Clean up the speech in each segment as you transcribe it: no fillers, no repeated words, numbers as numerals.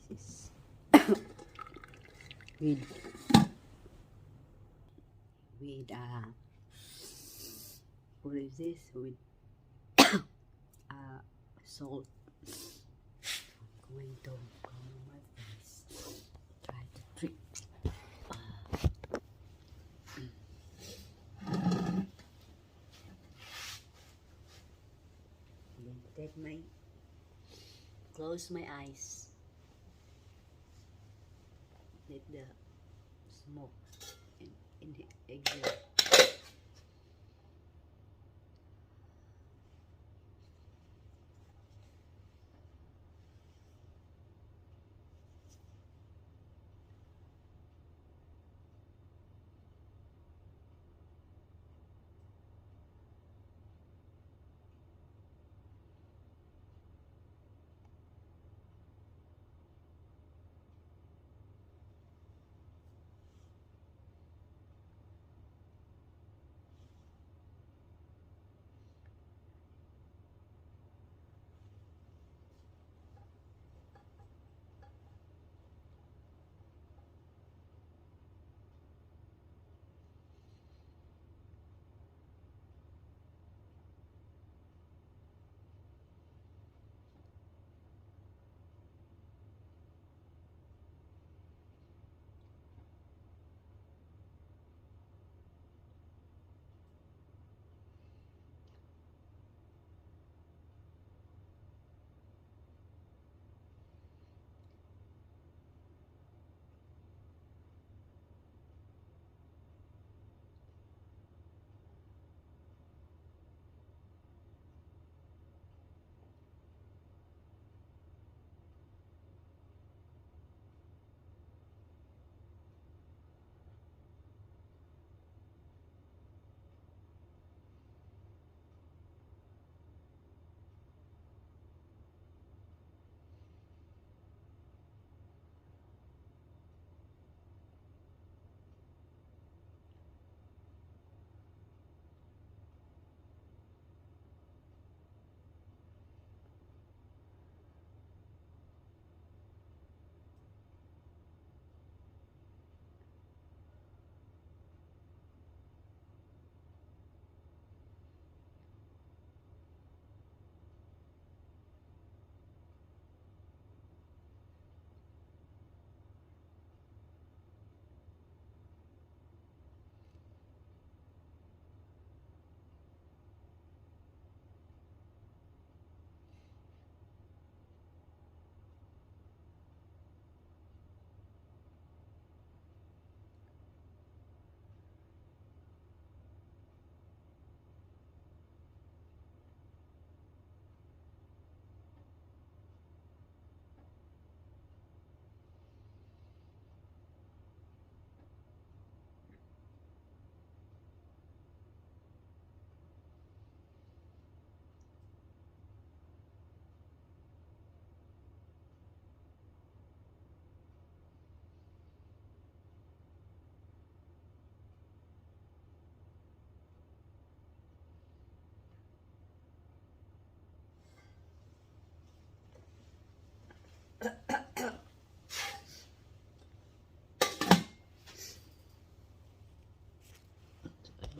This is with what is this with salt. I'm going to cover my face. Try to trick. Then take my close my eyes. Let the smoke in the exit.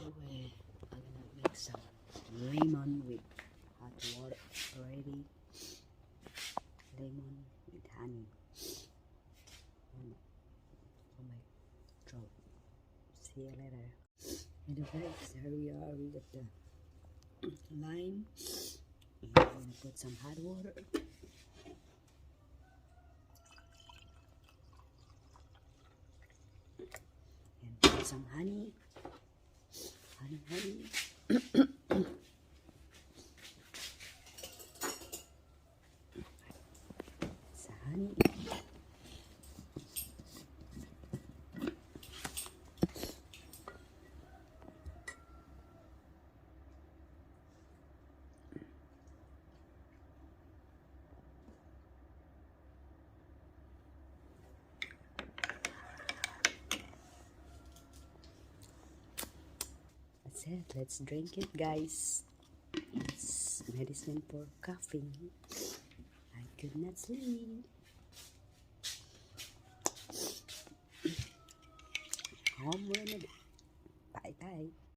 Anyway, I'm gonna make some lemon with hot water already. Lemon with honey for my throat. See you later. Anyway, here we are. We got the lime. And I'm gonna put some hot water and put some honey. Honey. It's honey. That's it. Let's drink it, guys. It's medicine for coughing. I could not sleep. หอมเว้ยนะbye bye